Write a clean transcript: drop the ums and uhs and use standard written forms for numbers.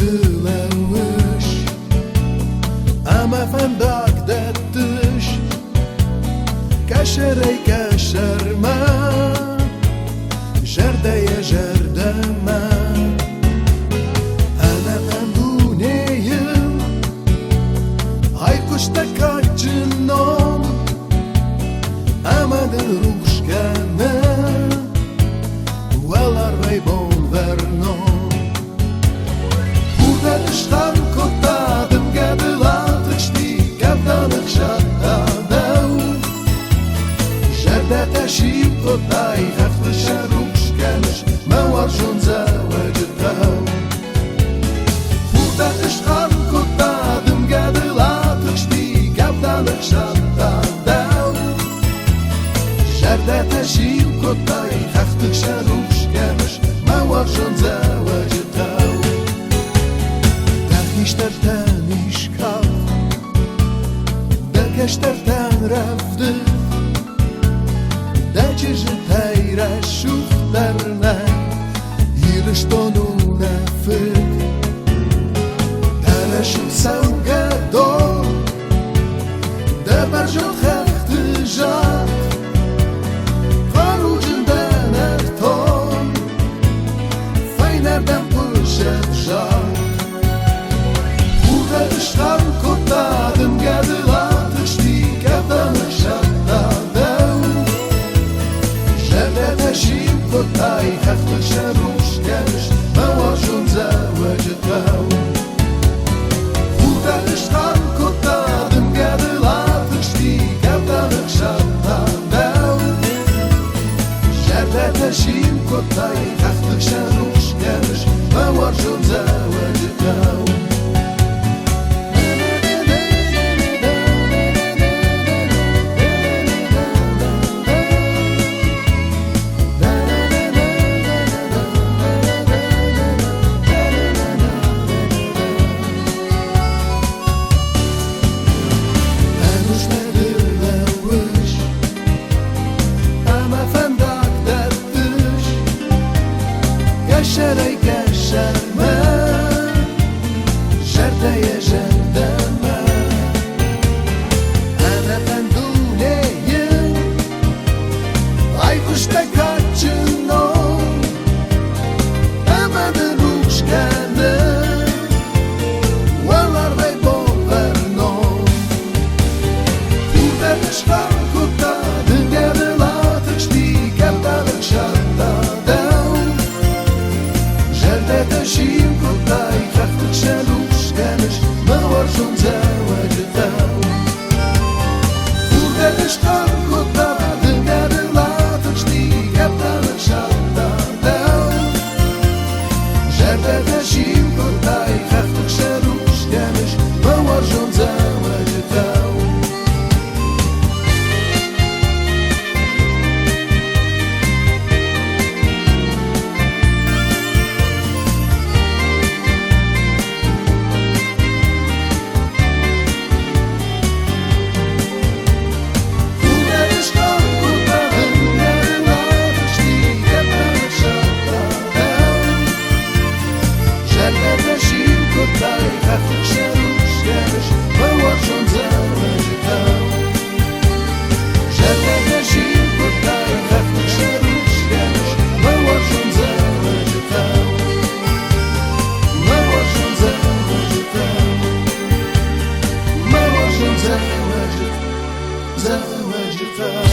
دلوش اما فندق دتش كشري كشرما جردة يا جردة ما أنا فندونيم هاي كشتك هاي جنون أما دروش كنا ولا ريبون vernon Burada dıştan kotadım gadılatışti Gavdanık şattadım Jerde teşip kotay Hafta şaruş gelmiş Mewar şunza vecitav Burada dıştan kotadım gadılatışti Gavdanık şattadım Jerde teşip kotay Hafta şaruş gelmiş Mewar şunza vecitav Dahişterten işkav Derkeşterten rafdı Dacıcı tayra şuflarına Yılıştonu nefik Telaşım savga dor Debarjot xaxtı jat Farucundan erton Faynerden pışet jat Burada dıştan kotadım gadılatışti Gavdanık şattadım Jerde teşip kotay Hafta şaruş gelmiş Mewar şunza vecitav Burada dıştan kotadım gadılatışti Gavdanık şattadım Jerde teşip kotay Hafta şaruş gelmiş Mewar şunza vecitav Şeray geçerme Jerdeye jerdeme Ana ben duneyim Ay kuşta kaçın o Emadın uçkanı Valar ve bolvernon Burada dıştan kutadın Gerilatışti Gavdanık şattadım Jerde teşip kotay Hafta şaruş gelmiş Mewar şunza vecitav Burada dıştan kotadım Gerilatışti Gavdanık şattadım Jerde teşip kotay Hafta şaruş gelmiş Mewar şunza vecitav Zawajita